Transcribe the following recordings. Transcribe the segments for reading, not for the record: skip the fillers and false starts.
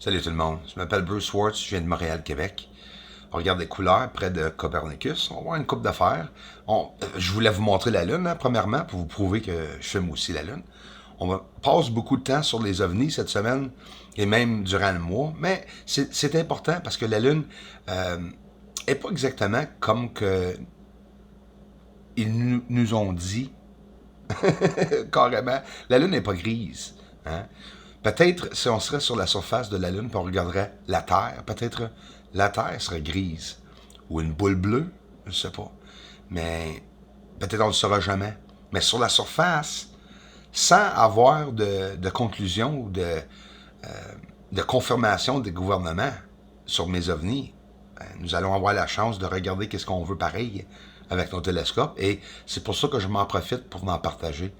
Salut tout le monde, je m'appelle Bruce Swartz, je viens de Montréal, Québec. On regarde les couleurs près de Copernicus, on va voir une coupe d'affaires. Je voulais vous montrer la Lune, premièrement, pour vous prouver que je filme aussi la Lune. Passe beaucoup de temps sur les ovnis cette semaine, et même durant le mois, mais c'est important parce que la Lune est pas exactement comme que ils nous ont dit, carrément. La Lune n'est pas grise. Hein? Peut-être si on serait sur la surface de la Lune et on regarderait la Terre, peut-être la Terre serait grise. Ou une boule bleue, je ne sais pas. Mais peut-être on ne le saura jamais. Mais sur la surface, sans avoir de conclusion ou de confirmation des gouvernements sur mes ovnis, nous allons avoir la chance de regarder qu'est-ce qu'on veut pareil avec nos télescopes. Et c'est pour ça que je m'en profite pour en partager.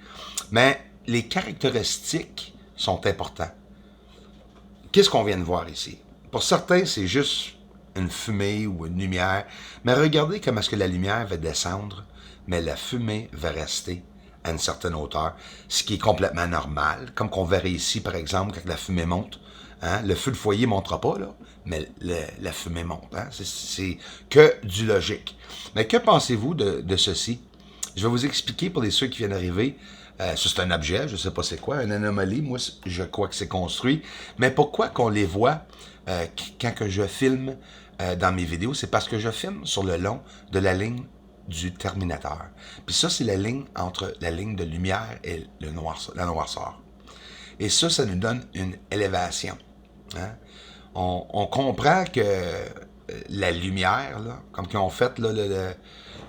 Mais les caractéristiques sont importantes. Qu'est-ce qu'on vient de voir ici? Pour certains, c'est juste une fumée ou une lumière. Mais regardez comment est-ce que la lumière va descendre, mais la fumée va rester à une certaine hauteur, ce qui est complètement normal, comme qu'on verrait ici, par exemple, quand la fumée monte. Hein? Le feu de foyer ne montera pas, là, mais la fumée monte. Hein? C'est que du logique. Mais que pensez-vous de ceci? Je vais vous expliquer pour les ceux qui viennent d'arriver. Ça, c'est un objet, je ne sais pas c'est quoi, une anomalie. Moi, je crois que c'est construit. Mais pourquoi qu'on les voit quand que je filme dans mes vidéos? C'est parce que je filme sur le long de la ligne du Terminateur. Puis ça, c'est la ligne entre la ligne de lumière et la noirceur. Et ça nous donne une élévation. Hein? On comprend que la lumière, là, comme qu'ils ont fait là,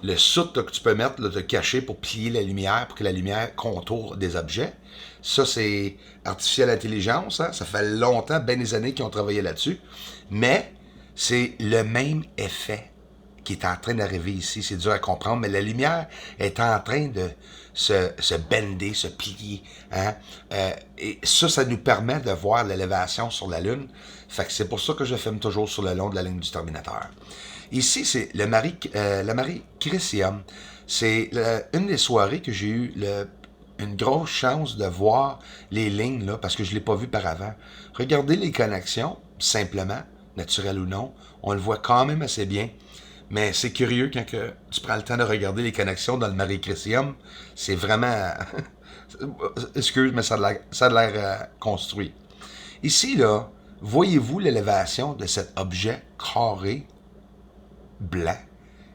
le soute là, que tu peux mettre, là, te cacher pour plier la lumière, pour que la lumière contourne des objets. Ça, c'est artificielle intelligence. Hein? Ça fait longtemps, bien des années qu'ils ont travaillé là-dessus. Mais c'est le même effet qui est en train d'arriver ici. C'est dur à comprendre, mais la lumière est en train de se bender, se plier. Hein? Et ça nous permet de voir l'élévation sur la Lune. Fait que c'est pour ça que je filme toujours sur le long de la ligne du Terminateur. Ici, c'est la Marie Christium. C'est une des soirées que j'ai eu une grosse chance de voir les lignes, là, parce que je ne l'ai pas vu par avant. Regardez les connexions, simplement, naturelles ou non. On le voit quand même assez bien. Mais c'est curieux quand tu prends le temps de regarder les connexions dans le Marie Christium. C'est vraiment... Excuse, mais ça a l'air construit. Ici, là, voyez-vous l'élévation de cet objet carré blanc,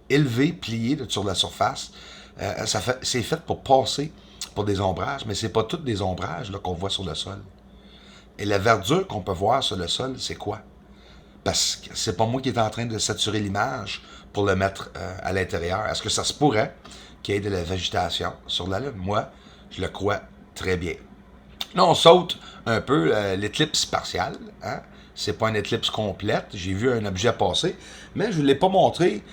élevé, plié sur la surface. C'est fait pour passer pour des ombrages, mais c'est pas tous des ombrages là, qu'on voit sur le sol. Et la verdure qu'on peut voir sur le sol, c'est quoi? Parce que c'est pas moi qui est en train de saturer l'image pour le mettre à l'intérieur. Est-ce que ça se pourrait qu'il y ait de la végétation sur la Lune? Moi, je le crois très bien. Là, on saute un peu l'éclipse partielle. Hein? C'est pas une éclipse complète. J'ai vu un objet passer, mais je ne l'ai pas montré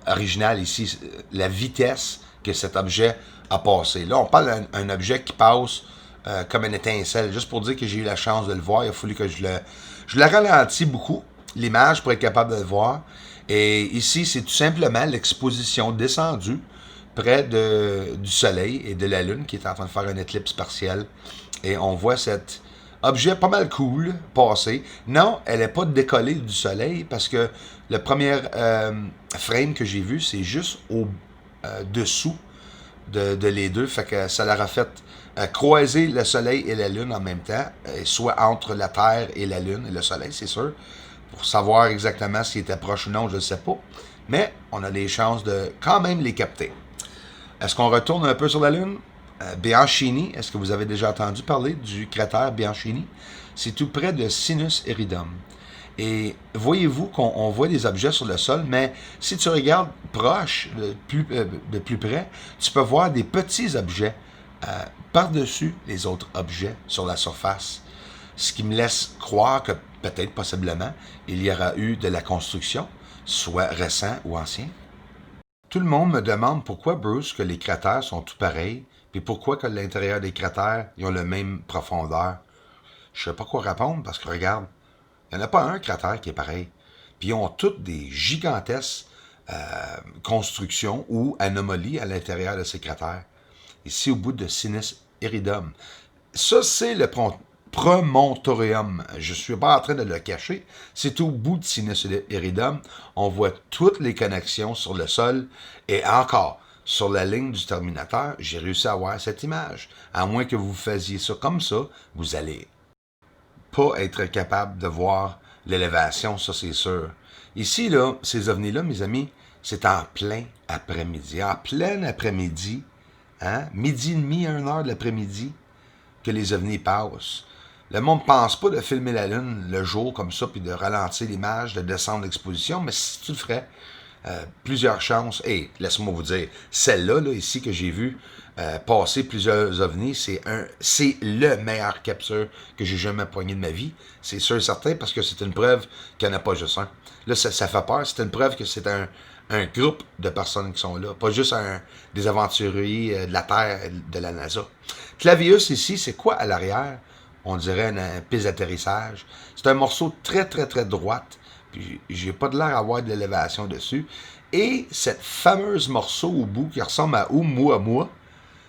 original ici, la vitesse que cet objet a passé. Là, on parle d'un objet qui passe comme une étincelle. Juste pour dire que j'ai eu la chance de le voir, il a fallu que je le ralentis beaucoup, l'image, pour être capable de le voir. Et ici, c'est tout simplement l'exposition descendue près du Soleil et de la Lune qui est en train de faire une éclipse partielle. Et on voit cet objet pas mal cool passer. Non, elle n'est pas décollée du Soleil parce que le premier frame que j'ai vu, c'est juste au-dessous de les deux. Fait que ça leur a fait croiser le Soleil et la Lune en même temps, soit entre la Terre et la Lune et le Soleil, c'est sûr. Pour savoir exactement s'il était proche ou non, je ne sais pas. Mais on a des chances de quand même les capter. Est-ce qu'on retourne un peu sur la Lune? Bianchini, est-ce que vous avez déjà entendu parler du cratère Bianchini? C'est tout près de Sinus Iridum. Et voyez-vous qu'on voit des objets sur le sol, mais si tu regardes proche, de plus près, tu peux voir des petits objets par-dessus les autres objets sur la surface. Ce qui me laisse croire que peut-être, possiblement, il y aura eu de la construction, soit récent ou ancien. Tout le monde me demande pourquoi, Bruce, que les cratères sont tout pareils, puis pourquoi que l'intérieur des cratères, ils ont la même profondeur. Je sais pas quoi répondre, parce que regarde, il n'y en a pas un cratère qui est pareil. Puis ils ont toutes des gigantesques constructions ou anomalies à l'intérieur de ces cratères. Ici, au bout de Sinus Iridum. Ça, c'est promontorium. Je suis pas en train de le cacher. C'est au bout de Sinus Iridum. On voit toutes les connexions sur le sol et encore, sur la ligne du terminateur, j'ai réussi à avoir cette image. À moins que vous fassiez ça comme ça, vous allez pas être capable de voir l'élévation, ça c'est sûr. Ici, là, ces ovnis-là, mes amis, c'est en plein après-midi. En plein après-midi, hein, midi et demi, 1 heure de l'après-midi, que les ovnis passent. Le monde ne pense pas de filmer la Lune le jour comme ça, puis de ralentir l'image, de descendre l'exposition, mais si tu le ferais, plusieurs chances. Et laisse-moi vous dire, celle-là, là, ici, que j'ai vue passer plusieurs ovnis, c'est le meilleur capture que j'ai jamais poigné de ma vie. C'est sûr et certain, parce que c'est une preuve qu'il n'y en a pas juste un. Là, ça fait peur. C'est une preuve que c'est un groupe de personnes qui sont là, pas juste des aventuriers de la Terre, de la NASA. Clavius ici, c'est quoi à l'arrière? On dirait une piste d'atterrissage. C'est un morceau très, très, très droite. Puis j'ai pas de l'air à avoir de l'élévation dessus. Et cette fameuse morceau au bout qui ressemble à Oumuamua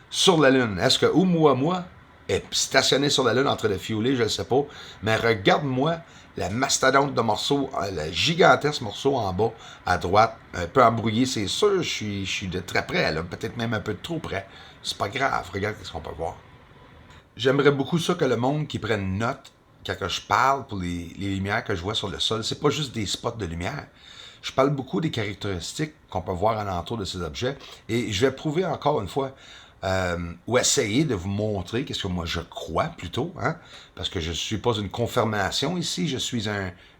sur la Lune. Est-ce que Oumuamua est stationné sur la Lune en train de fioler? Je ne sais pas. Mais regarde-moi la mastodonte de morceau, le gigantesque morceau en bas, à droite, un peu embrouillé, c'est sûr, je suis de très près, là, peut-être même un peu de trop près. C'est pas grave, regarde ce qu'on peut voir. J'aimerais beaucoup ça que le monde qui prenne note quand je parle pour les lumières que je vois sur le sol. C'est pas juste des spots de lumière. Je parle beaucoup des caractéristiques qu'on peut voir alentour de ces objets. Et je vais prouver encore une fois, ou essayer de vous montrer qu'est-ce que moi je crois plutôt, hein, parce que je ne suis pas une confirmation ici, je suis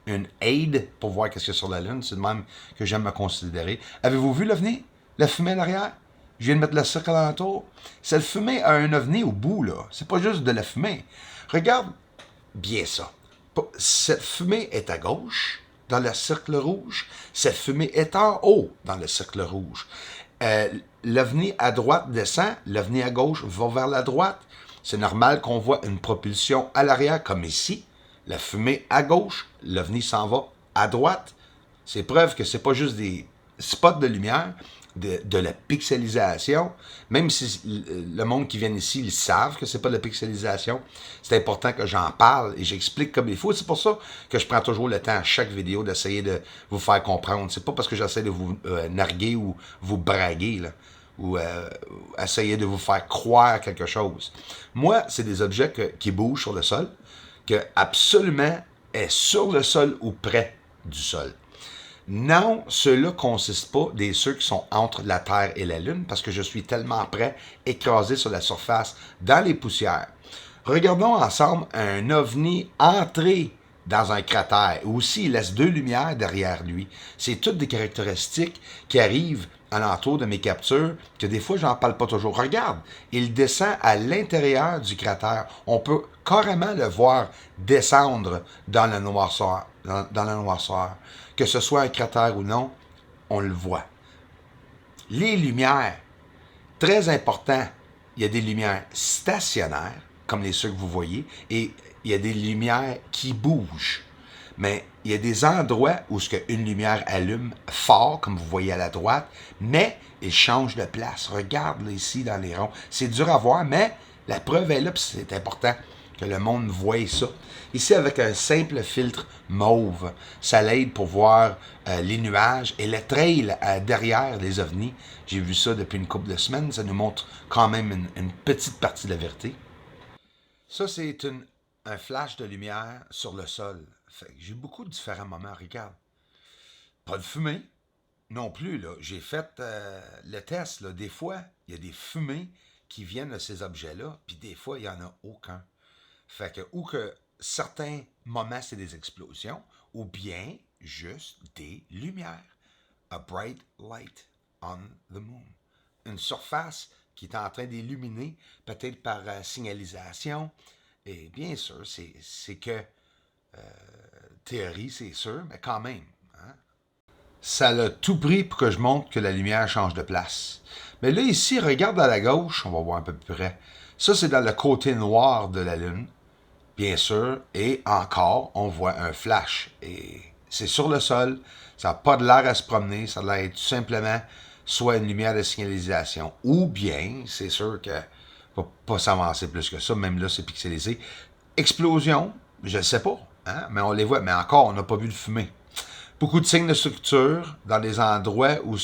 une aide pour voir qu'est-ce qu'il y a sur la Lune. C'est de même que j'aime me considérer. Avez-vous vu l'OVNI? La fumée en arrière? Je viens de mettre le cercle alentour. Cette fumée a un ovni au bout, là. C'est pas juste de la fumée. Regarde bien ça. Cette fumée est à gauche, dans le cercle rouge. Cette fumée est en haut, dans le cercle rouge. L'ovni à droite descend, l'ovni à gauche va vers la droite. C'est normal qu'on voit une propulsion à l'arrière, comme ici. La fumée à gauche, l'ovni s'en va à droite. C'est preuve que c'est pas juste des spots de lumière, de la pixelisation. Même si le monde qui vient ici, ils savent que c'est pas de la pixelisation, c'est important que j'en parle et j'explique comme il faut. C'est pour ça que je prends toujours le temps à chaque vidéo d'essayer de vous faire comprendre. C'est pas parce que j'essaie de vous narguer ou vous braguer, là, ou essayer de vous faire croire quelque chose. Moi, c'est des objets qui bougent sur le sol, que absolument est sur le sol ou près du sol. Non, ceux-là ne consistent pas des ceux qui sont entre la Terre et la Lune, parce que je suis tellement près, écrasé sur la surface, dans les poussières. Regardons ensemble un ovni entré dans un cratère. Aussi, il laisse 2 lumières derrière lui. C'est toutes des caractéristiques qui arrivent alentour de mes captures, que des fois, j'en parle pas toujours. Regarde, il descend à l'intérieur du cratère. On peut carrément le voir descendre dans la noirceur. Dans la noirceur. Que ce soit un cratère ou non, on le voit. Les lumières, très important, il y a des lumières stationnaires, comme les ceux que vous voyez, et il y a des lumières qui bougent. Mais il y a des endroits où une lumière allume fort, comme vous voyez à la droite, mais il change de place. Regarde là, ici dans les ronds. C'est dur à voir, mais la preuve est là, puis c'est important que le monde voie ça. Ici, avec un simple filtre mauve, ça l'aide pour voir les nuages et le trail derrière les ovnis. J'ai vu ça depuis une couple de semaines. Ça nous montre quand même une petite partie de la vérité. Ça, c'est un flash de lumière sur le sol. Fait que j'ai beaucoup de différents moments. Regarde. Pas de fumée non plus. Là. J'ai fait le test. Là. Des fois, il y a des fumées qui viennent de ces objets-là, puis des fois, il n'y en a aucun. Fait que, ou que certains moments, c'est des explosions, ou bien juste des lumières. A bright light on the moon. Une surface qui est en train d'illuminer, peut-être par signalisation. Et bien sûr, c'est que théorie, c'est sûr, mais quand même. Hein? Ça a tout pris pour que je montre que la lumière change de place. Mais là, ici, regarde à la gauche, on va voir un peu plus près. Ça, c'est dans le côté noir de la Lune. Bien sûr, et encore, on voit un flash. Et c'est sur le sol, ça n'a pas de l'air à se promener, ça a l'air tout simplement soit une lumière de signalisation, ou bien, c'est sûr que ne va pas s'avancer plus que ça, même là, c'est pixelisé. explosion, je ne sais pas, hein, mais on les voit. Mais encore, on n'a pas vu de fumée. Beaucoup de signes de structure dans des endroits où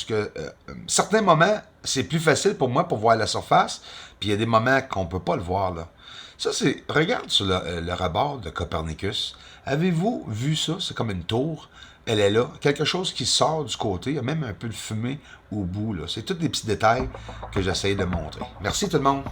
certains moments, c'est plus facile pour moi pour voir la surface, puis il y a des moments qu'on ne peut pas le voir, là. Ça, c'est... Regarde sur le rebord de Copernicus. Avez-vous vu ça? C'est comme une tour. Elle est là. Quelque chose qui sort du côté. Il y a même un peu de fumée au bout, là. C'est tous des petits détails que j'essaie de montrer. Merci tout le monde.